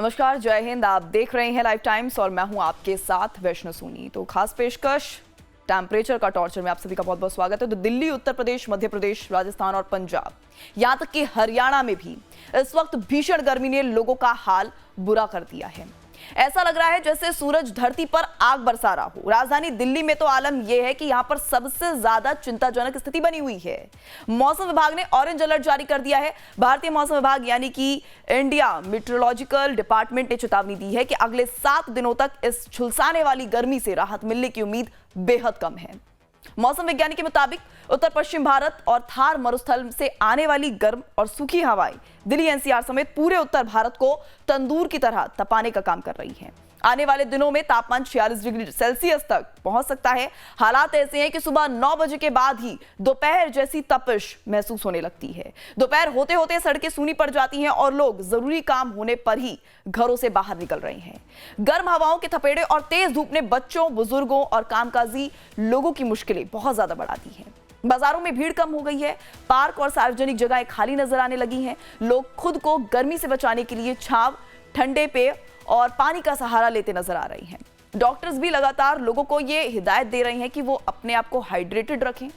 नमस्कार, जय हिंद। आप देख रहे हैं लाइव टाइम्स और मैं हूं आपके साथ वैष्णो सोनी। तो खास पेशकश टेम्परेचर का टॉर्चर में आप सभी का बहुत बहुत स्वागत है। तो दिल्ली, उत्तर प्रदेश, मध्य प्रदेश, राजस्थान और पंजाब, यहां तक कि हरियाणा में भी इस वक्त भीषण गर्मी ने लोगों का हाल बुरा कर दिया है। ऐसा लग रहा है जैसे सूरज धरती पर आग बरसा रहा हो। राजधानी दिल्ली में तो आलम यह है कि यहां पर सबसे ज्यादा चिंताजनक स्थिति बनी हुई है। मौसम विभाग ने ऑरेंज अलर्ट जारी कर दिया है। भारतीय मौसम विभाग यानी कि इंडिया मेट्रोलॉजिकल डिपार्टमेंट ने चेतावनी दी है कि अगले 7 दिनों तक इस झुलसाने वाली गर्मी से राहत मिलने की उम्मीद बेहद कम है। मौसम विज्ञानी के मुताबिक उत्तर पश्चिम भारत और थार मरुस्थल से आने वाली गर्म और सूखी हवाएं दिल्ली एनसीआर समेत पूरे उत्तर भारत को तंदूर की तरह तपाने का काम कर रही हैं। आने वाले दिनों में तापमान 46 डिग्री सेल्सियस तक पहुंच सकता है। हालात ऐसे हैं कि सुबह 9 बजे के बाद ही दोपहर जैसी तपिश महसूस होने लगती है। दोपहर होते होते सड़कें सूनी पड़ जाती हैं और लोग जरूरी काम होने पर ही घरों से बाहर निकल रहे हैं। गर्म हवाओं के थपेड़े और तेज धूप ने बच्चों, बुजुर्गों और कामकाजी लोगों की मुश्किलें बहुत ज्यादा बढ़ा दी हैं। बाजारों में भीड़ कम हो गई है। पार्क और सार्वजनिक जगहें खाली नजर आने लगी हैं। लोग खुद को गर्मी से बचाने के लिए छांव, ठंडे पेय और पानी का सहारा लेते नजर आ रही हैं। डॉक्टर्स भी लगातार लोगों को ये हिदायत दे रहे हैं कि वो अपने आप को हाइड्रेटेड रखें,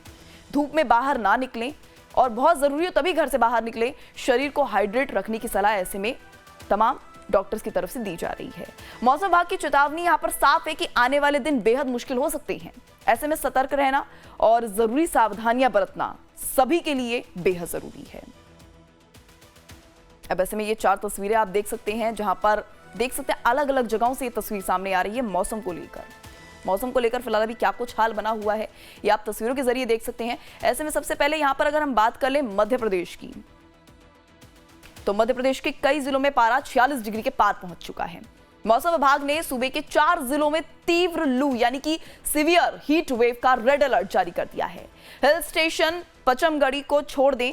धूप में बाहर ना निकलें और बहुत जरूरी हो तभी घर से बाहर निकलें। शरीर को हाइड्रेट रखने की सलाह ऐसे में तमाम डॉक्टर्स की तरफ से दी जा रही है। मौसम विभाग की चेतावनी यहां पर साफ है कि आने वाले दिन बेहद मुश्किल हो सकते हैं। ऐसे में सतर्क रहना और जरूरी सावधानियां बरतना सभी के लिए बेहद जरूरी है। अब ऐसे में ये 4 तस्वीरें आप देख सकते हैं, जहां पर देख सकते हैं अलग अलग जगहों से ये तस्वीर सामने आ रही है। मौसम को लेकर फिलहाल अभी क्या कुछ हाल बना हुआ है ये आप तस्वीरों के जरिए देख सकते हैं। ऐसे में सबसे पहले यहां पर अगर हम बात कर लें मध्य प्रदेश की, तो मध्य प्रदेश के कई जिलों में पारा 46 डिग्री के पार पहुंच चुका है। मौसम विभाग ने सूबे के 4 जिलों में तीव्र लू यानी कि सीवियर हीट वेव का रेड अलर्ट जारी कर दिया है। हिल स्टेशन पचमगढ़ी को छोड़ दें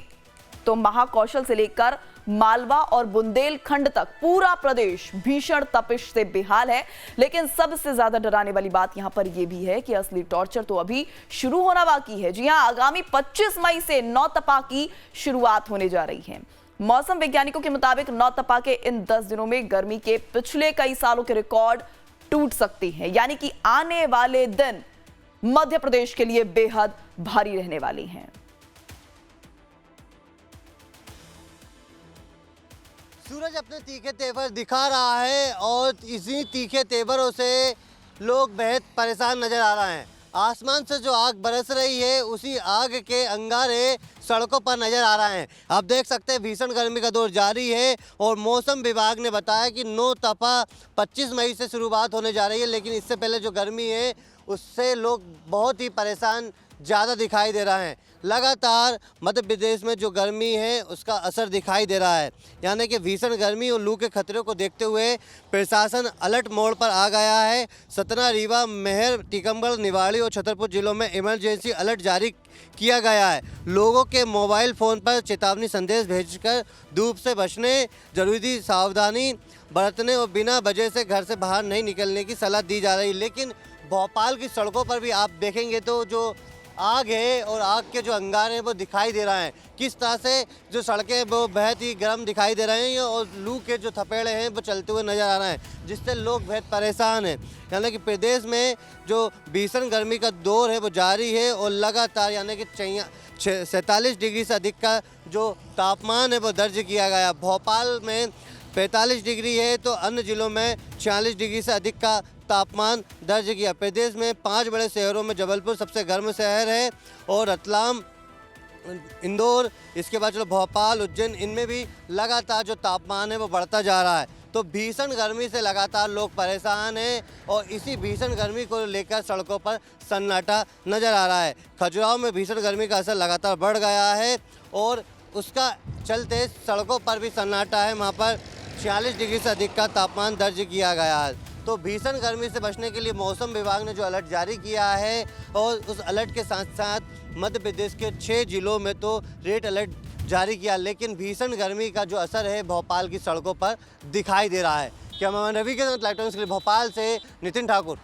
तो महाकौशल से लेकर मालवा और बुंदेलखंड तक पूरा प्रदेश भीषण तपिश से बेहाल है। लेकिन सबसे ज्यादा डराने वाली बात यहां पर यह भी है कि असली टॉर्चर तो अभी शुरू होना बाकी है। जी हां, आगामी 25 मई से नौतपा की शुरुआत होने जा रही है। मौसम वैज्ञानिकों के मुताबिक नौतपा के इन 10 दिनों में गर्मी के पिछले कई सालों के रिकॉर्ड टूट सकते हैं, यानी कि आने वाले दिन मध्य प्रदेश के लिए बेहद भारी रहने वाले हैं। सूरज अपने तीखे तेवर दिखा रहा है और इसी तीखे तेवरों से लोग बेहद परेशान नजर आ रहे हैं। आसमान से जो आग बरस रही है उसी आग के अंगारे सड़कों पर नजर आ रहे हैं। आप देख सकते हैं भीषण गर्मी का दौर जारी है और मौसम विभाग ने बताया कि नौतपा 25 मई से शुरुआत होने जा रही है। लेकिन इससे पहले जो गर्मी है उससे लोग बहुत ही परेशान ज़्यादा दिखाई दे रहा है। लगातार मध्य प्रदेश में जो गर्मी है उसका असर दिखाई दे रहा है, यानी कि भीषण गर्मी और लू के खतरे को देखते हुए प्रशासन अलर्ट मोड पर आ गया है। सतना, रीवा, मेहर, टीकमगढ़, निवाड़ी और छतरपुर जिलों में इमरजेंसी अलर्ट जारी किया गया है। लोगों के मोबाइल फ़ोन पर चेतावनी संदेश भेजकर धूप से बचने, जरूरी सावधानी बरतने और बिना वजह से घर से बाहर नहीं निकलने की सलाह दी जा रही है। लेकिन भोपाल की सड़कों पर भी आप देखेंगे तो जो आग है और आग के जो अंगारे हैं वो दिखाई दे रहे हैं। किस तरह से जो सड़कें वो बहुत ही गर्म दिखाई दे रहे हैं और लू के जो थपेड़े हैं वो चलते हुए नज़र आ रहे हैं, जिससे लोग बहुत परेशान हैं। यानी कि प्रदेश में जो भीषण गर्मी का दौर है वो जारी है और लगातार यानी कि 47 डिग्री से अधिक का जो तापमान है वो दर्ज किया गया। भोपाल में 45 डिग्री है तो अन्य जिलों में 46 डिग्री से अधिक का तापमान दर्ज किया। प्रदेश में 5 बड़े शहरों में जबलपुर सबसे गर्म शहर है और रतलाम, इंदौर, इसके बाद जो भोपाल, उज्जैन, इनमें भी लगातार जो तापमान है वो बढ़ता जा रहा है। तो भीषण गर्मी से लगातार लोग परेशान हैं और इसी भीषण गर्मी को लेकर सड़कों पर सन्नाटा नज़र आ रहा है। खजुराहो में भीषण गर्मी का असर लगातार बढ़ गया है और उसका चलते सड़कों पर भी सन्नाटा है। वहाँ पर 46 डिग्री से अधिक का तापमान दर्ज किया गया है। तो भीषण गर्मी से बचने के लिए मौसम विभाग ने जो अलर्ट जारी किया है और उस अलर्ट के साथ साथ मध्य प्रदेश के 6 जिलों में तो रेड अलर्ट जारी किया। लेकिन भीषण गर्मी का जो असर है भोपाल की सड़कों पर दिखाई दे रहा है। कैमरामैन रवि के साथ लाइव के लिए भोपाल से नितिन ठाकुर।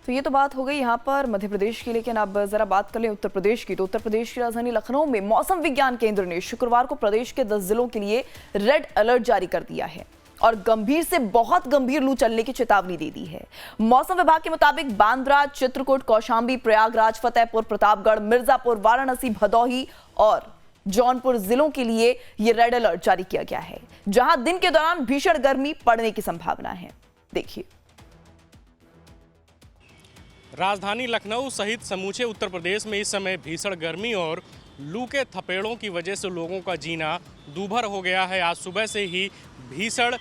तो ये तो बात हो गई यहाँ पर मध्य प्रदेश की, लेकिन अब जरा बात कर लें उत्तर प्रदेश की। तो उत्तर प्रदेश की राजधानी लखनऊ में मौसम विज्ञान केंद्र ने शुक्रवार को प्रदेश के 10 जिलों के लिए रेड अलर्ट जारी कर दिया है और गंभीर से बहुत गंभीर लू चलने की चेतावनी दे दी है। मौसम विभाग के मुताबिक बांद्रा, चित्रकूट, कौशांबी, प्रयागराज, फतेहपुर, प्रतापगढ़, मिर्जापुर, वाराणसी, भदोही और जौनपुर जिलों के लिए ये रेड अलर्ट जारी किया गया है, जहां दिन के दौरान भीषण गर्मी पड़ने की संभावना है। देखिए, राजधानी लखनऊ सहित समूचे उत्तर प्रदेश में इस समय भीषण गर्मी और लू के थपेड़ों की वजह से लोगों का जीना दूभर हो गया है। आज सुबह से ही भीषण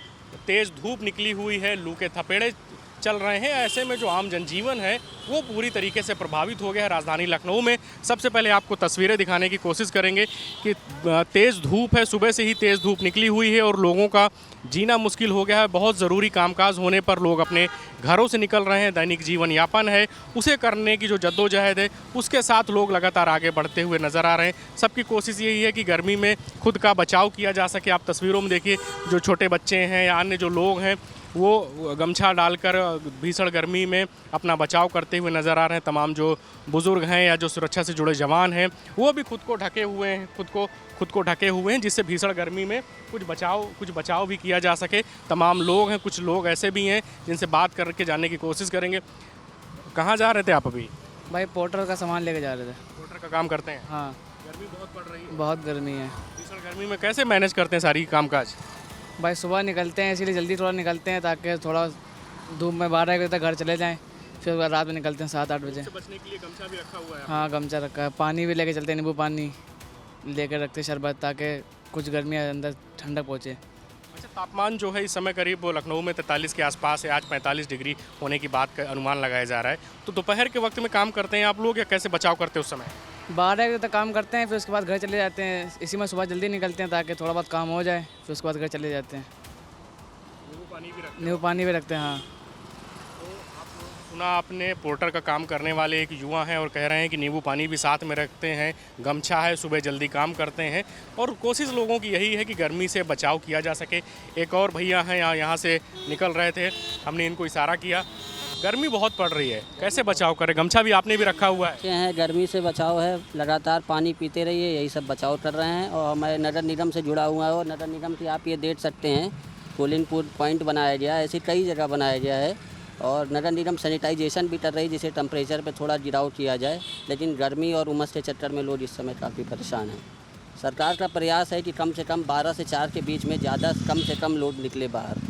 तेज धूप निकली हुई है, लू के थपेड़े चल रहे हैं। ऐसे में जो आम जनजीवन है वो पूरी तरीके से प्रभावित हो गया है राजधानी लखनऊ में। सबसे पहले आपको तस्वीरें दिखाने की कोशिश करेंगे कि तेज़ धूप है, सुबह से ही तेज़ धूप निकली हुई है और लोगों का जीना मुश्किल हो गया है। बहुत ज़रूरी कामकाज होने पर लोग अपने घरों से निकल रहे हैं, दैनिक जीवन यापन है उसे करने की जो जद्दोजहद है उसके साथ लोग लगातार आगे बढ़ते हुए नज़र आ रहे हैं। सबकी कोशिश यही है कि गर्मी में खुद का बचाव किया जा सके। आप तस्वीरों में देखिए, जो छोटे बच्चे हैं या अन्य जो लोग हैं वो गमछा डालकर भीषण गर्मी में अपना बचाव करते हुए नज़र आ रहे हैं। तमाम जो बुज़ुर्ग हैं या जो सुरक्षा से जुड़े जवान हैं वो भी खुद को ढके हुए हैं, खुद को ढके हुए हैं, जिससे भीषण गर्मी में कुछ बचाव भी किया जा सके। तमाम लोग हैं, कुछ लोग ऐसे भी हैं जिनसे बात करके जानने की कोशिश करेंगे। कहाँ जा रहे थे आप अभी? भाई पोर्टर का सामान लेके जा रहे थे। पोर्टर का काम करते हैं? हाँ। गर्मी बहुत पड़ रही है। बहुत गर्मी है। भीषण गर्मी में कैसे मैनेज करते हैं सारी कामकाज? भाई सुबह निकलते हैं, इसीलिए जल्दी थोड़ा निकलते हैं ताकि थोड़ा धूप में 12 बजे तक घर चले जाएं, फिर उसके बाद रात में निकलते हैं 7-8 बजे। बचने के लिए गमछा भी रखा हुआ है? हाँ, गमछा रखा है। पानी भी लेके चलते हैं, नींबू पानी लेके रखते हैं, शरबत, ताकि कुछ गर्मी अंदर ठंडक पहुँचे। अच्छा, तापमान जो है इस समय करीब लखनऊ में 43 के आसपास है। आज 45 डिग्री होने की बात का अनुमान लगाया जा रहा है। तो दोपहर के वक्त में काम करते हैं आप लोग या कैसे बचाव करते हैं उस समय? 12 बजे तक काम करते हैं, फिर उसके बाद घर चले जाते हैं। इसी में सुबह जल्दी निकलते हैं ताकि थोड़ा बहुत काम हो जाए, फिर उसके बाद घर चले जाते हैं। नींबू पानी भी रखते हैं। हाँ। तो सुना आपने पोर्टर का काम करने वाले एक युवा हैं और कह रहे हैं कि नींबू पानी भी साथ में रखते हैं, गमछा है, सुबह जल्दी काम करते हैं और कोशिश लोगों की यही है कि गर्मी से बचाव किया जा सके। एक और भैया हैं यहाँ से निकल रहे थे, हमने इनको इशारा किया। गर्मी बहुत पड़ रही है, कैसे बचाव करें? गमछा भी आपने भी रखा हुआ है? गर्मी से बचाव है, लगातार पानी पीते रहिए, यही सब बचाव कर रहे हैं। और हमारे नगर निगम से जुड़ा हुआ है और नगर निगम की आप ये देख सकते हैं कूलिंग पॉइंट बनाया गया है, ऐसी कई जगह बनाया गया है और नगर निगम सैनिटाइजेशन भी कर रही है जिससे टेम्परेचर पे थोड़ा गिराव किया जाए। लेकिन गर्मी और उमस के चक्कर में लोग इस समय काफ़ी परेशान हैं। सरकार का प्रयास है कि कम से कम 12 से 4 के बीच में ज़्यादा कम से कम लोग निकले बाहर।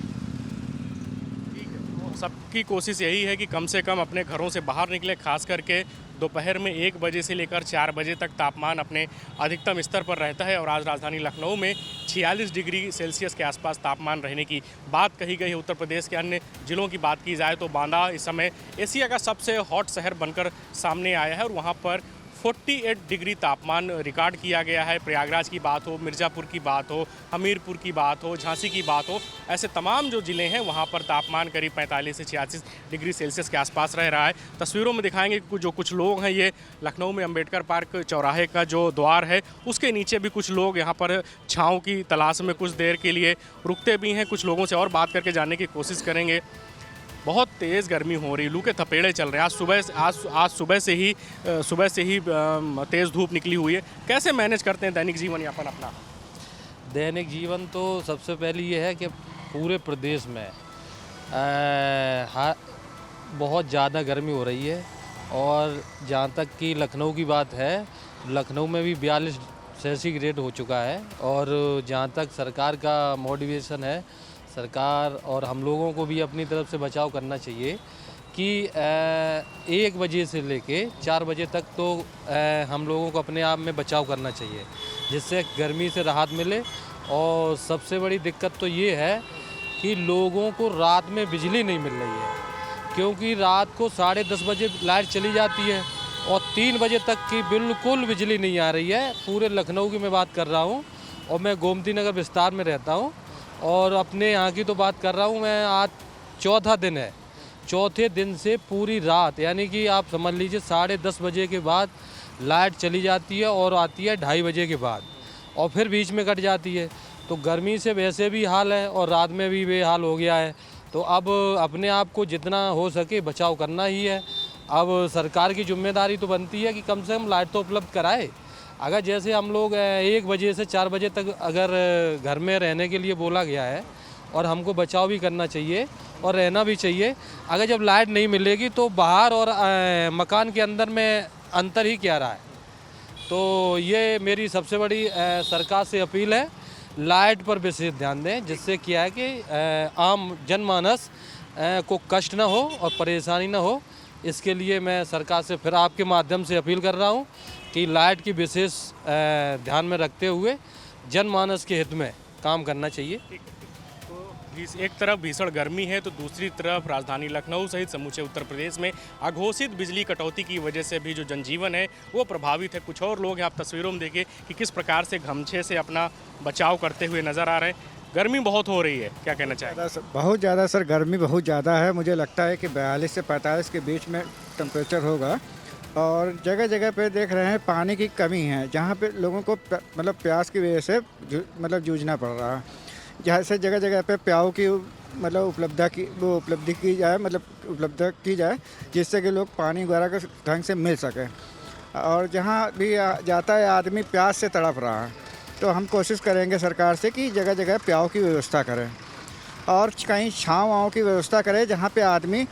सबकी कोशिश यही है कि कम से कम अपने घरों से बाहर निकले, खास करके दोपहर में 1 बजे से लेकर 4 बजे तक तापमान अपने अधिकतम स्तर पर रहता है और आज राजधानी लखनऊ में 46 डिग्री सेल्सियस के आसपास तापमान रहने की बात कही गई है। उत्तर प्रदेश के अन्य जिलों की बात की जाए तो बांदा इस समय एशिया का सबसे हॉट शहर बनकर सामने आया है और वहाँ पर 48 डिग्री तापमान रिकॉर्ड किया गया है। प्रयागराज की बात हो, मिर्ज़ापुर की बात हो, हमीरपुर की बात हो, झांसी की बात हो, ऐसे तमाम जो ज़िले हैं वहाँ पर तापमान करीब 45 से 86 डिग्री सेल्सियस के आसपास रह रहा है। तस्वीरों में दिखाएंगे कि जो कुछ लोग हैं, ये लखनऊ में अंबेडकर पार्क चौराहे का जो द्वार है उसके नीचे भी कुछ लोग यहाँ पर छाँव की तलाश में कुछ देर के लिए रुकते भी हैं। कुछ लोगों से और बात करके जानने की कोशिश करेंगे। बहुत तेज़ गर्मी हो रही, लू के थपेड़े चल रहे हैं। आज सुबह से ही तेज़ धूप निकली हुई है। कैसे मैनेज करते हैं दैनिक जीवन यापन अपना? दैनिक जीवन तो सबसे पहले ये है कि पूरे प्रदेश में बहुत ज़्यादा गर्मी हो रही है और जहाँ तक कि लखनऊ की बात है, लखनऊ में भी 42 सेंटीग्रेड हो चुका है। और जहाँ तक सरकार का मोटिवेशन है, सरकार और हम लोगों को भी अपनी तरफ से बचाव करना चाहिए कि 1 बजे से लेके 4 बजे तक तो हम लोगों को अपने आप में बचाव करना चाहिए जिससे गर्मी से राहत मिले। और सबसे बड़ी दिक्कत तो ये है कि लोगों को रात में बिजली नहीं मिल रही है, क्योंकि रात को 10:30 बजे लाइट चली जाती है और 3 बजे तक की बिल्कुल बिजली नहीं आ रही है। पूरे लखनऊ की मैं बात कर रहा हूँ और मैं गोमती नगर विस्तार में रहता हूँ और अपने यहाँ की तो बात कर रहा हूँ मैं। आज चौथा दिन है, चौथे दिन से पूरी रात, यानी कि आप समझ लीजिए 10:30 बजे के बाद लाइट चली जाती है और आती है 2:30 बजे के बाद और फिर बीच में कट जाती है। तो गर्मी से वैसे भी हाल है और रात में भी बेहाल हो गया है। तो अब अपने आप को जितना हो सके बचाव करना ही है अब सरकार की जिम्मेदारी तो बनती है कि कम से कम लाइट तो उपलब्ध कराए। अगर जैसे हम लोग 1 बजे से 4 बजे तक अगर घर में रहने के लिए बोला गया है और हमको बचाव भी करना चाहिए और रहना भी चाहिए, अगर जब लाइट नहीं मिलेगी तो बाहर और मकान के अंदर में अंतर ही क्या रहा है। तो ये मेरी सबसे बड़ी सरकार से अपील है, लाइट पर विशेष ध्यान दें, जिससे क्या है कि आम जनमानस को कष्ट ना हो और परेशानी ना हो। इसके लिए मैं सरकार से फिर आपके माध्यम से अपील कर रहा हूँ कि लाइट की विशेष ध्यान में रखते हुए जनमानस के हित में काम करना चाहिए। एक तरफ भीषण गर्मी है तो दूसरी तरफ राजधानी लखनऊ सहित समूचे उत्तर प्रदेश में अघोषित बिजली कटौती की वजह से भी जो जनजीवन है वो प्रभावित है। कुछ और लोग हैं, आप तस्वीरों में देखिए कि किस प्रकार से गमछे से अपना बचाव करते हुए नज़र आ रहे हैं। गर्मी बहुत हो रही है, क्या कहना चाहेंगे? बहुत ज़्यादा सर, गर्मी बहुत ज़्यादा है। मुझे लगता है कि 42 से 45 के बीच में टेम्परेचर होगा और जगह जगह पे देख रहे हैं पानी की कमी है, जहाँ पे लोगों को मतलब प्यास की वजह से जूझना पड़ रहा है। जैसे जगह जगह पे प्याऊ की मतलब उपलब्धि की जाए, उपलब्ध की जाए, जिससे कि लोग पानी वगैरह के ढंग से मिल सके। और जहाँ भी जाता है आदमी प्यास से तड़प रहा है, तो हम कोशिश करेंगे सरकार से कि जगह जगह प्याऊ की व्यवस्था करें और कहीं छाँव वाँव की व्यवस्था करें, जहाँ पे आदमी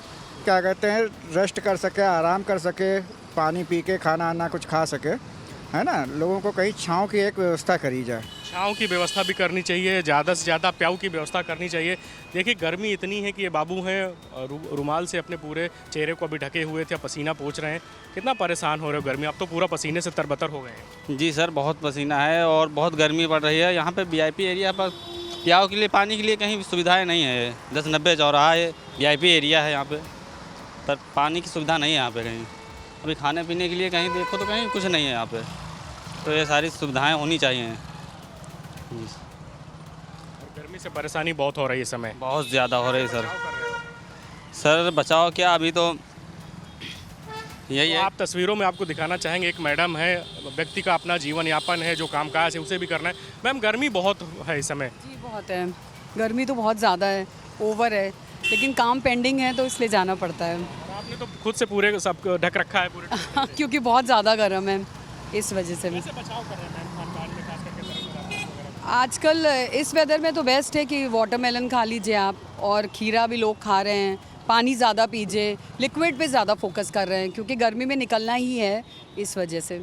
क्या कहते हैं रेस्ट कर सके, आराम कर सके, पानी पी के खाना आना कुछ खा सके, है ना। लोगों को कहीं छाँव की एक व्यवस्था करी जाए। छाँव की व्यवस्था भी करनी चाहिए, ज़्यादा से ज़्यादा प्याऊ की व्यवस्था करनी चाहिए। देखिए गर्मी इतनी है कि ये बाबू हैं रुमाल से अपने पूरे चेहरे को अभी ढके हुए थे, पसीना पोंछ रहे हैं। कितना परेशान हो रहे हो गर्मी? आप तो पूरा पसीने से तरबतर हो गए हैं। जी सर, बहुत पसीना है और बहुत गर्मी पड़ रही है। यहाँ पे वीआईपी एरिया पर प्याऊ के लिए, पानी के लिए कहीं सुविधाएँ नहीं है। 10-90 चौराहा है, वीआईपी एरिया है यहाँ पर पानी की सुविधा नहीं है यहाँ पे कहीं। अभी खाने पीने के लिए कहीं देखो तो कहीं कुछ नहीं है यहाँ पे, तो ये सारी सुविधाएं होनी चाहिए। गर्मी से परेशानी बहुत हो रही है इस समय, बहुत ज़्यादा हो रही है सर। बचाओ क्या, अभी तो यही है। आप तस्वीरों में आपको दिखाना चाहेंगे, एक मैडम है, व्यक्ति का अपना जीवन यापन है, जो कामकाज है उसे भी करना है। मैम गर्मी बहुत है इस समय। जी बहुत है, गर्मी तो बहुत ज़्यादा है, ओवर है, लेकिन काम पेंडिंग है तो इसलिए जाना पड़ता है। आपने तो खुद से पूरे सब ढक रखा है पूरे क्योंकि बहुत ज़्यादा गर्म है, इस वजह से। कैसे बचाव कर रहे हैं खान-पान में, खास करके तरह-तरह? आजकल इस वेदर में तो बेस्ट है कि वाटरमेलन खा लीजिए आप, और खीरा भी लोग खा रहे हैं। पानी ज़्यादा पीजिए, लिक्विड पे ज़्यादा फोकस कर रहे हैं क्योंकि गर्मी में निकलना ही है, इस वजह से।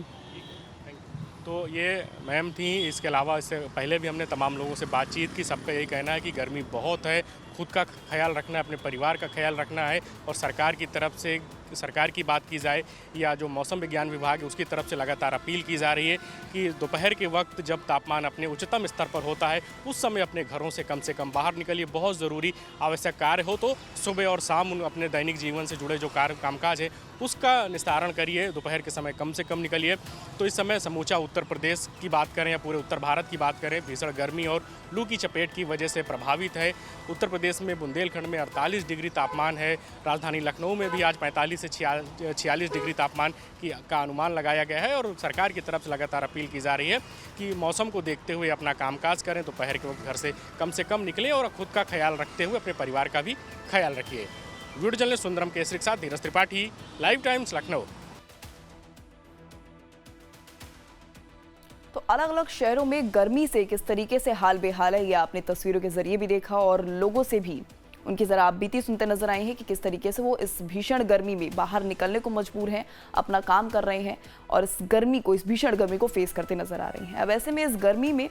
तो ये मैम थी। इसके अलावा इससे पहले भी हमने तमाम लोगों से बातचीत की। सबका यही कहना है कि गर्मी बहुत है, खुद का ख्याल रखना है, अपने परिवार का ख्याल रखना है। और सरकार की तरफ से, सरकार की बात की जाए या जो मौसम विज्ञान विभाग है उसकी तरफ से लगातार अपील की जा रही है कि दोपहर के वक्त जब तापमान अपने उच्चतम स्तर पर होता है उस समय अपने घरों से कम बाहर निकलिए। बहुत ज़रूरी आवश्यक कार्य हो तो सुबह और शाम अपने दैनिक जीवन से जुड़े जो कामकाज है उसका निस्तारण करिए, दोपहर के समय कम से कम निकलिए। तो इस समय समूचा उत्तर प्रदेश की बात करें या पूरे उत्तर भारत की बात करें, भीषण गर्मी और लू की चपेट की वजह से प्रभावित है। उत्तर प्रदेश में बुंदेलखंड में 48 डिग्री तापमान है, राजधानी लखनऊ में भी आज 45 से 46 डिग्री तापमान का अनुमान लगाया गया है। और सरकार की तरफ से लगातार अपील की जा रही है कि मौसम को देखते हुए अपना कामकाज करें, दोपहर के वक्त घर से कम निकलें और खुद का ख्याल रखते हुए अपने परिवार का भी ख्याल रखिए। वीडियो जर्नलिस्ट सुंदरम केसरी के साथ धीरज त्रिपाठी, लाइव टाइम्स लखनऊ। तो अलग अलग शहरों में गर्मी से किस तरीके से हाल बेहाल है, ये आपने तस्वीरों के जरिए भी देखा और लोगों से भी उनकी ज़रा आप बीती सुनते नजर आए हैं कि किस तरीके से वो इस भीषण गर्मी में बाहर निकलने को मजबूर हैं, अपना काम कर रहे हैं और इस गर्मी को, इस भीषण गर्मी को फेस करते नजर आ रहे हैं। अब ऐसे में इस गर्मी में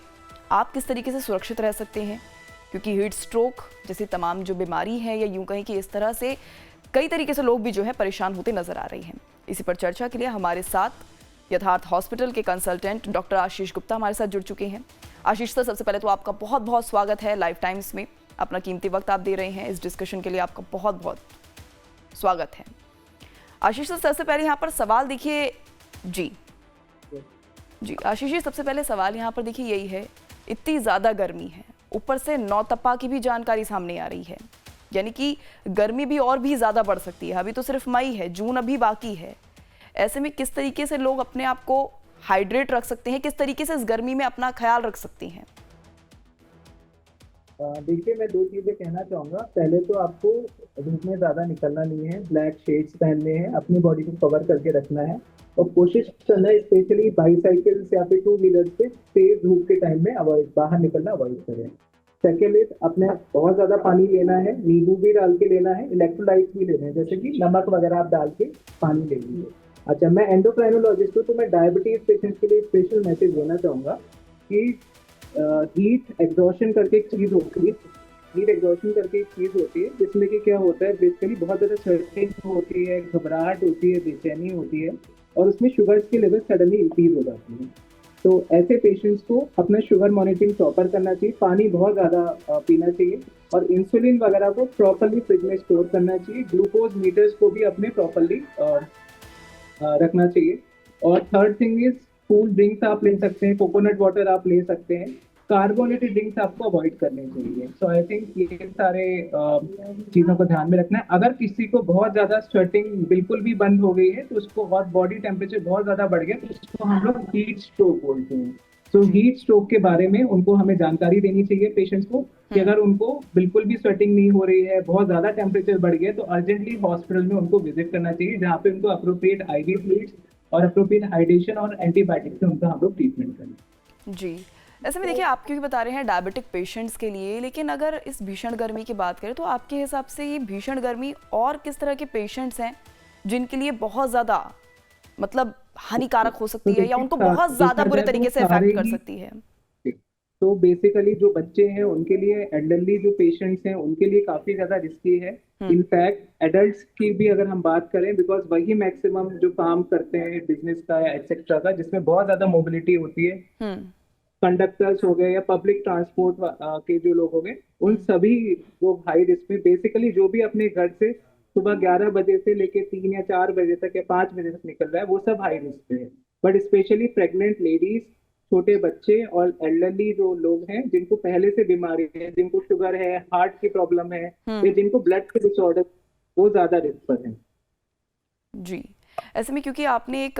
आप किस तरीके से सुरक्षित रह सकते हैं, क्योंकि हीट स्ट्रोक जैसी तमाम जो बीमारी है या यूं कहें कि इस तरह से कई तरीके से लोग भी जो है परेशान होते नजर आ रहे हैं। इसी पर चर्चा के लिए हमारे साथ यथार्थ हॉस्पिटल के कंसल्टेंट डॉक्टर आशीष गुप्ता हमारे साथ जुड़ चुके हैं। आशीष सर, सबसे पहले तो आपका बहुत बहुत स्वागत है लाइव टाइम्स में, अपना कीमती वक्त आप दे रहे हैं इस डिस्कशन के लिए, आपका बहुत बहुत स्वागत है। आशीष सर, सबसे पहले यहाँ पर सवाल देखिए जी आशीष जी, सबसे पहले सवाल यहाँ पर देखिए यही है, इतनी ज़्यादा गर्मी है, ऊपर से नौतपा की भी जानकारी सामने आ रही है, यानी कि गर्मी भी और भी ज़्यादा बढ़ सकती है। अभी तो सिर्फ मई है, जून अभी बाकी है। ऐसे में किस तरीके से लोग अपने आप को हाइड्रेट रख सकते हैं, किस तरीके से इस गर्मी में अपना ख्याल रख सकते हैं? देखिए, मैं दो चीज़ें कहना चाहूँगा। पहले तो आपको धूप में ज़्यादा निकलना नहीं है, ब्लैक शेड्स पहनने हैं, अपनी बॉडी को कवर करके रखना है और कोशिश करना है स्पेशली बाईसाइकिल्स या फिर टू व्हीलर से तेज धूप के टाइम में बाहर निकलना अवॉइड करें। सेकेंड इज अपने बहुत ज़्यादा पानी लेना है, नींबू भी डाल के लेना है, इलेक्ट्रोलाइट्स भी लेने हैं, जैसे कि नमक वगैरह आप डाल के पानी ले लीजिए। अच्छा, मैं एंडोक्राइनोलॉजिस्ट हूँ, तो मैं डायबिटीज़ पेशेंट्स के लिए स्पेशल मैसेज देना चाहूँगा कि हीट एग्जॉशन करके एक चीज़ होती है, जिसमें कि क्या होता है, बेसिकली बहुत ज़्यादा स्वेटिंग होती है, घबराहट होती है, बेचैनी होती है और उसमें शुगर्स की लेवल सडनली इंक्रीज हो जाती है। तो ऐसे पेशेंट्स को अपना शुगर मॉनिटरिंग प्रॉपर करना चाहिए, पानी बहुत ज़्यादा पीना चाहिए और इंसुलिन वगैरह को प्रॉपरली फ्रिज में स्टोर करना चाहिए। ग्लूकोज मीटर्स को भी अपने प्रॉपरली रखना चाहिए। और third thing is cool drinks आप ले सकते हैं, कोकोनट वाटर आप ले सकते हैं, कार्बोनेटेड ड्रिंक्स आपको अवॉइड करने चाहिए। सो आई थिंक ये सारे चीज़ों को ध्यान में रखना है। अगर किसी को बहुत ज़्यादा स्वेटिंग बिल्कुल भी बंद हो गई है, तो उसको और बॉडी टेम्परेचर बहुत ज़्यादा बढ़ गया, तो उसको हम लोग हीट स्ट्रोक बोलते हैं। तो हीट स्ट्रोक के बारे में उनको हमें जानकारी देनी चाहिए पेशेंट्स को कि अगर उनको बिल्कुल भी स्वेटिंग नहीं हो रही है, बहुत ज़्यादा टेम्परेचर बढ़ गया, तो अर्जेंटली हॉस्पिटल में उनको विजिट करना चाहिए, जहाँ पे उनको अप्रोप्रिएट IV फ्लूइड्स और अप्रोप्रिएट हाइड्रेशन और एंटीबायोटिक से उनका हम लोग ट्रीटमेंट करें। जी, ऐसे में देखिए, आप क्योंकि बता रहे हैं डायबिटिक पेशेंट्स के लिए, लेकिन अगर इस भीषण गर्मी की बात करें तो आपके हिसाब से ये भीषण गर्मी और किस तरह के पेशेंट्स हैं जिनके लिए बहुत ज़्यादा मतलब हानिकारक हो सकती है या उनको बहुत ज़्यादा बुरे तरीके से इफेक्ट कर सकती है? तो बेसिकली जो बच्चे हैं उनके लिए, एल्डरली जो पेशेंट्स हैं उनके लिए काफ़ी ज़्यादा रिस्की है। इनफैक्ट एडल्ट्स की भी अगर हम बात करें, बिकॉज वही मैक्सिमम जो काम करते हैं बिजनेस का या एक्सेट्रा का, जिसमें बहुत ज़्यादा मोबिलिटी होती है, कंडक्टर्स हो गए या पब्लिक ट्रांसपोर्ट के जो लोग हो गए, उन सभी लोग हाई रिस्क में। बेसिकली जो भी अपने घर से सुबह 11 बजे से लेके 3 या 4 बजे तक या 5 बजे तक निकल रहा है, वो सब हाई रिस्क पे है। बट स्पेशली प्रेग्नेंट लेडीज, छोटे बच्चे और एल्डरली जो लोग हैं जिनको पहले से बीमारी है, जिनको शुगर है, हार्ट की प्रॉब्लम है या जिनको ब्लड के डिसऑर्डर, वो ज्यादा रिस्क पर है। जी, ऐसे में क्योंकि आपने एक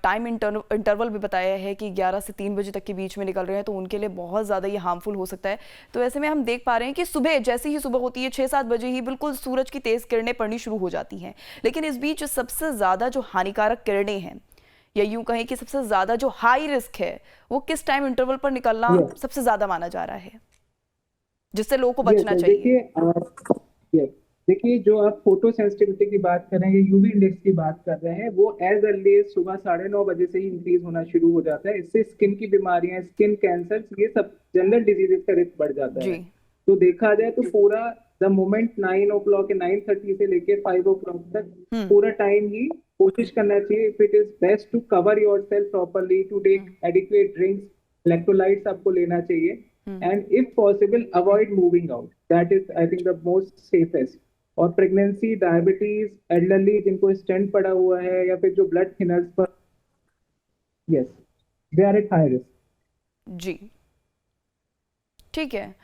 टाइम इंटरवल भी बताया है कि 11 से 3 बजे तक के बीच में निकल रहे हैं, तो उनके लिए बहुत ज़्यादा ये हार्मफुल हो सकता है। तो ऐसे में हम देख पा रहे हैं कि सुबह, जैसे ही सुबह होती है 6-7 बजे ही बिल्कुल सूरज की तेज़ किरणें पड़नी शुरू हो जाती हैं, लेकिन इस बीच सबसे ज़्यादा जो हानिकारक किरणें हैं, या यूं कहें कि सबसे ज़्यादा जो हाई रिस्क है, वो किस टाइम इंटरवल पर निकलना सबसे ज़्यादा माना जा रहा है, जिससे लोगों को बचना चाहिए? देखिए, जो आप फोटो सेंसिटिविटी की बात कर रहे हैं, यूवी इंडेक्स की बात कर रहे हैं, वो एज अर्ली एज सुबह 9:30 बजे से ही इंक्रीज होना शुरू हो जाता है। इससे स्किन की बीमारियां, स्किन कैंसर, ये सब जनरल डिजीजेस का रिस्क बढ़ जाता है। तो देखा जाए तो पूरा द मोमेंट 9 o'clock या 9:30 से लेकर 5 o'clock तक पूरा टाइम ही कोशिश करना चाहिए, if it is best to cover yourself properly, to take adequate drinks, electrolytes आपको लेना चाहिए, and if possible avoid moving out. That is I think the most safest. और प्रेगनेंसी, डायबिटीज, एल्डरली जिनको स्टेंट पड़ा हुआ है या फिर जो ब्लड थिनर्स पर, yes, they are at high risk. जी, ठीक है।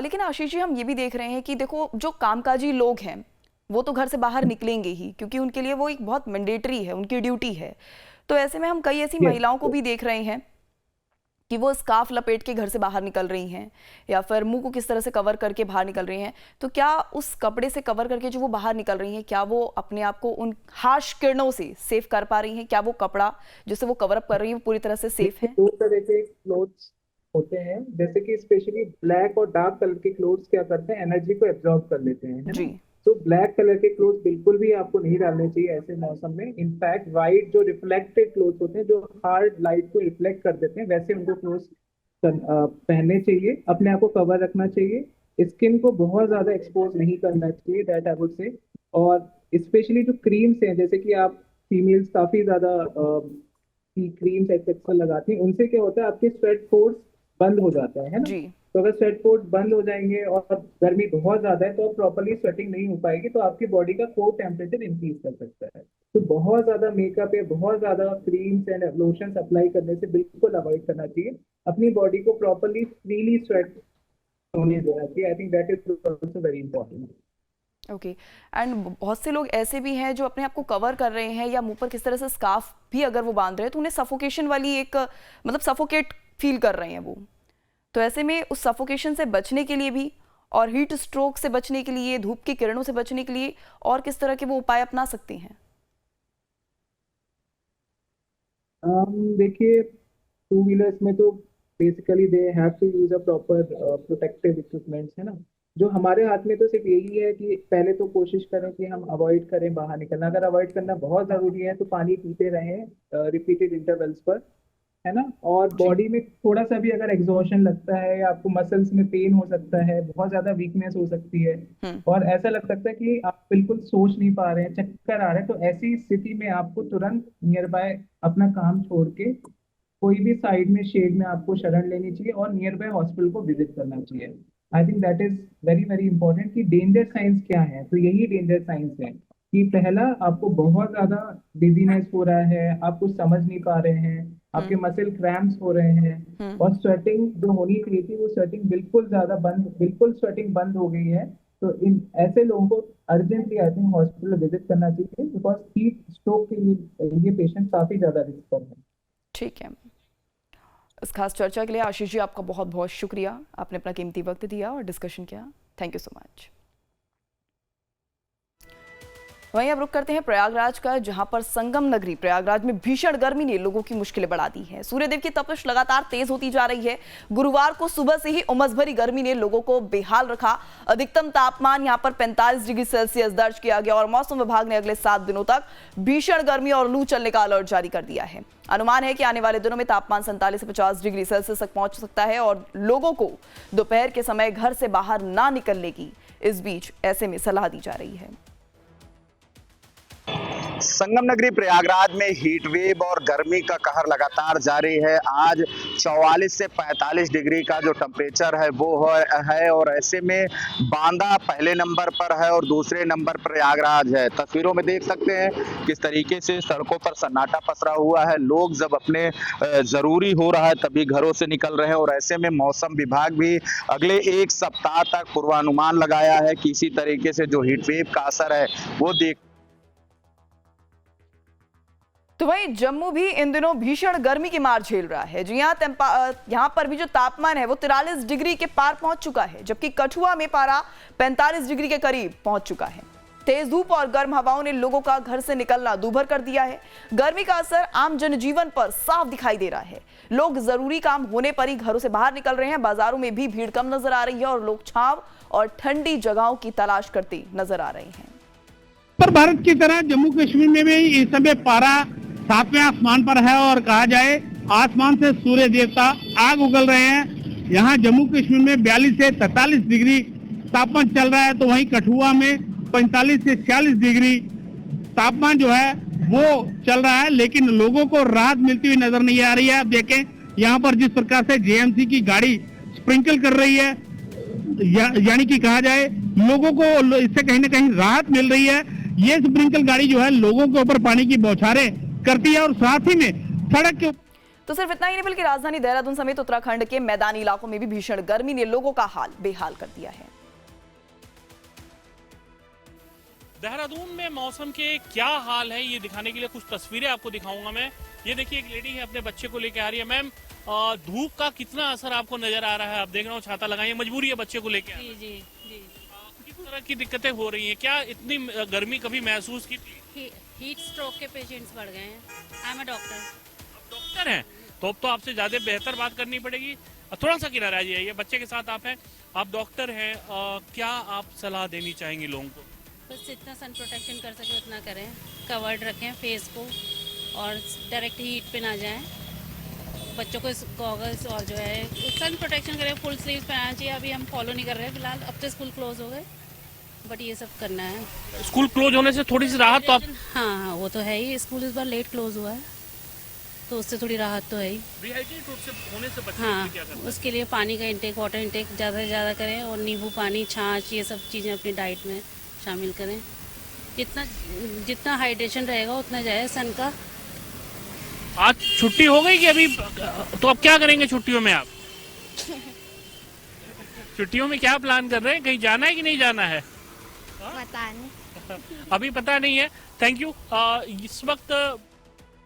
लेकिन आशीष जी, हम ये भी देख रहे हैं कि देखो, जो कामकाजी लोग हैं वो तो घर से बाहर निकलेंगे ही, क्योंकि उनके लिए वो एक बहुत मैंडेटरी है, उनकी ड्यूटी है। तो ऐसे में हम कई ऐसी महिलाओं को भी देख रहे हैं कि वो स्कार्फ लपेट के घर से बाहर निकल रही हैं, या फिर मुंह को किस तरह से कवर करके बाहर निकल रही हैं। तो क्या उस कपड़े से कवर करके जो वो बाहर निकल रही हैं, क्या वो अपने आप को उन हार्श किरणों से सेफ कर पा रही हैं? क्या वो कपड़ा जिससे वो कवर अप कर रही है वो पूरी तरह से सेफ है? दो तरह के क्लोथ्स होते हैं, जैसे कि स्पेशली ब्लैक और डार्क कलर के क्लोथ्स क्या करते हैं, एनर्जी को एब्जॉर्ब कर लेते हैं, जी। तो ब्लैक कलर के क्लोथ बिल्कुल भी आपको नहीं डालने चाहिए ऐसे मौसम में। इनफैक्ट वाइट जो रिफ्लेक्टेड क्लोथ होते हैं, जो हार्ड लाइट को रिफ्लेक्ट कर देते हैं, वैसे उनको क्लोथ पहनने चाहिए। अपने आप को कवर रखना चाहिए, स्किन को बहुत ज्यादा एक्सपोज नहीं करना चाहिए, दैट आई वुड से। और स्पेशली जो क्रीम्स हैं, जैसे कि आप फीमेल्स काफी ज्यादा क्रीम्स एक्सेट्रा लगाती हैं, उनसे क्या होता है, आपके स्वेट पोर्स बंद हो जाता है ना। तो अगर स्वेट पोर्स बंद हो जाएंगे और गर्मी बहुत ज्यादा है, तो प्रॉपर्ली स्वेटिंग नहीं हो पाएगी, तो आपकी बॉडी का कोर टेम्परेचर इंक्रीज कर सकता है। तो बहुत ज्यादा मेकअप या बहुत ज्यादा क्रीम्स एंड लोशंस अप्लाई करने से बिल्कुल अवॉइड करना चाहिए। अपनी बॉडी को प्रॉपर्ली फ्रीली स्वेट होने देना चाहिए। I think that is also very important. Okay, and बहुत से लोग ऐसे भी हैं जो अपने आप को कवर कर रहे हैं या मुंह पर किस तरह से स्कार्फ भी अगर वो बांध रहे हैं, तो उन्हें सफोकेशन वाली एक मतलब सफोकेट फील कर रहे हैं वो। तो ऐसे में उस सफोकेशन से बचने के लिए भी और हीट स्ट्रोक से बचने के लिए, धूप की किरणों से बचने के लिए और किस तरह के वो उपाय अपना सकती हैं? देखिए, टू व्हीलर्स में तो basically they have to use a proper protective equipments, है ना। जो हमारे हाथ में तो सिर्फ यही है कि पहले तो कोशिश करें कि हम अवॉइड करें बाहर निकलना। अगर अवॉइड करना बहुत ज़रूरी है तो पानी पीते रहें रिपीटेड इंटरवल्स पर, है ना। और बॉडी में थोड़ा सा भी अगर एग्जॉशन लगता है या आपको मसल्स में पेन हो सकता है, बहुत ज़्यादा वीकनेस हो सकती है और ऐसा लग सकता है कि आप बिल्कुल सोच नहीं पा रहे हैं, चक्कर आ रहे हैं, तो ऐसी स्थिति में आपको तुरंत नियर बाय अपना काम छोड़ के कोई भी साइड में शेड में आपको शरण लेनी चाहिए और नियर बाय हॉस्पिटल को विजिट करना चाहिए। I think that is very very important कि डेंजर साइंस क्या है। तो यही डेंजर साइंस है कि पहला, आपको बहुत ज्यादा डिजीनेस हो रहा है, आप कुछ समझ नहीं पा रहे हैं, आपके मसल क्रैम्प्स हो रहे हैं और स्वेटिंग जो होनी चाहिए थी वो स्वेटिंग बिल्कुल स्वेटिंग बंद हो गई है। तो इन ऐसे लोगों को urgently I think hospital visit करना चाहिए, बिकॉज हीट स्ट्रोक के लिए ये पेशेंट काफी ज्यादा रिस्क पर है। ठीक है, इस खास चर्चा के लिए आशीष जी आपका बहुत बहुत शुक्रिया। आपने अपना कीमती वक्त दिया और डिस्कशन किया। Thank you so much. वहीं अब रुक करते हैं प्रयागराज का, जहां पर संगम नगरी प्रयागराज में भीषण गर्मी ने लोगों की मुश्किलें बढ़ा दी हैं। सूर्यदेव की तपिश लगातार तेज होती जा रही है। गुरुवार को सुबह से ही उमस भरी गर्मी ने लोगों को बेहाल रखा। अधिकतम तापमान यहां पर 45 डिग्री सेल्सियस दर्ज किया गया और मौसम विभाग ने अगले 7 दिनों तक भीषण गर्मी और लू चलने का अलर्ट जारी कर दिया है। अनुमान है कि आने वाले दिनों में तापमान 47 से 50 डिग्री सेल्सियस तक पहुंच सकता है और लोगों को दोपहर के समय घर से बाहर ना निकलने की इस बीच ऐसे में सलाह दी जा रही है। संगम नगरी प्रयागराज में हीट वेव और गर्मी का कहर लगातार जारी है। आज 44 से 45 डिग्री का जो टेम्परेचर है वो है और ऐसे में बांदा पहले नंबर पर है और दूसरे नंबर पर प्रयागराज है। तस्वीरों में देख सकते हैं किस तरीके से सड़कों पर सन्नाटा पसरा हुआ है। लोग जब अपने जरूरी हो रहा है तभी घरों से निकल रहे हैं और ऐसे में मौसम विभाग भी अगले 1 सप्ताह तक पूर्वानुमान लगाया है कि इसी तरीके से जो हीट वेव का असर है वो देख। तो वहीं जम्मू भी इन दिनों भीषण गर्मी की मार झेल रहा है। जी यहाँ पर भी जो तापमान है वो 43 डिग्री के पार पहुंच चुका है, जबकि कठुआ में पारा 45 डिग्री के करीब पहुंच चुका है। तेज धूप और गर्म हवाओं ने लोगों का घर से निकलना दूभर कर दिया है। गर्मी का असर आम जनजीवन पर साफ दिखाई दे रहा है। लोग जरूरी काम होने पर ही घरों से बाहर निकल रहे हैं। बाजारों में भी भीड़ कम नजर आ रही है और लोग छांव और ठंडी जगहों की तलाश करते नजर आ रहे हैं। उत्तर भारत की तरह जम्मू कश्मीर में भी इस समय पारा 7वें आसमान पर है और कहा जाए आसमान से सूर्य देवता आग उगल रहे हैं। यहाँ जम्मू कश्मीर में 42 से 43 डिग्री तापमान चल रहा है, तो वहीं कठुआ में 45 से 46 डिग्री तापमान जो है वो चल रहा है, लेकिन लोगों को राहत मिलती हुई नजर नहीं आ रही है। आप देखें यहाँ पर जिस प्रकार से जेएमसी की गाड़ी स्प्रिंकल कर रही है, यानी कि कहा जाए लोगों को इससे कहीं ना कहीं राहत मिल रही है। ये स्प्रिंकल गाड़ी जो है लोगों के ऊपर पानी की बौछारें करती है और साथ ही में सड़क के। तो सिर्फ इतना ही नहीं बल्कि राजधानी देहरादून समेत उत्तराखंड के मैदानी इलाकों में भी भीषण गर्मी ने लोगों का हाल बेहाल कर दिया है। देहरादून में मौसम के क्या हाल है ये दिखाने के लिए कुछ तस्वीरें आपको दिखाऊंगा मैं। ये देखिए एक लेडी है अपने बच्चे को लेकर आ रही है। मैम, धूप का कितना असर आपको नजर आ रहा है? आप देख रहे हो छाता लगाइए, मजबूरी है बच्चे को लेकर। जी जी जी। किस तरह की दिक्कतें हो रही हैं? क्या इतनी गर्मी कभी महसूस की थी? हीट स्ट्रोक के पेशेंट्स बढ़ गए हैं। I am a doctor. आप डॉक्टर हैं तो अब तो आपसे ज्यादा बेहतर बात करनी पड़ेगी। थोड़ा सा किनारा जाइए, बच्चे के साथ आप हैं, आप डॉक्टर हैं, क्या आप सलाह देनी चाहेंगी लोगों को? बस जितना सन प्रोटेक्शन कर सके उतना करें, कवर्ड रखें फेस को और डायरेक्ट हीट पे ना जाएं। बच्चों को गॉगल्स और जो है सन प्रोटेक्शन करें, फुल स्लीव्स पहनना चाहिए। अभी हम फॉलो नहीं कर रहे हैं फिलहाल, अब तो स्कूल क्लोज हो गए, बट ये सब करना है। स्कूल क्लोज होने से थोड़ी सी राहत तो आप। हाँ वो तो है ही, स्कूल इस बार लेट क्लोज हुआ है तो उससे थोड़ी राहत तो है ही। होने से बचने हाँ, के लिए क्या करना है? उसके लिए पानी का इंटेक, वाटर इंटेक ज़्यादा से ज़्यादा करें और नींबू पानी, छाछ, ये सब चीज़ें अपनी डाइट में शामिल करें। जितना हाइड्रेशन रहेगा उतना जाए सन का। आज छुट्टी हो गई कि अभी? तो अब क्या करेंगे छुट्टियों में आप? छुट्टियों में क्या प्लान कर रहे हैं? कहीं जाना है कि नहीं जाना है? पता नहीं। अभी पता नहीं है। Thank you. इस वक्त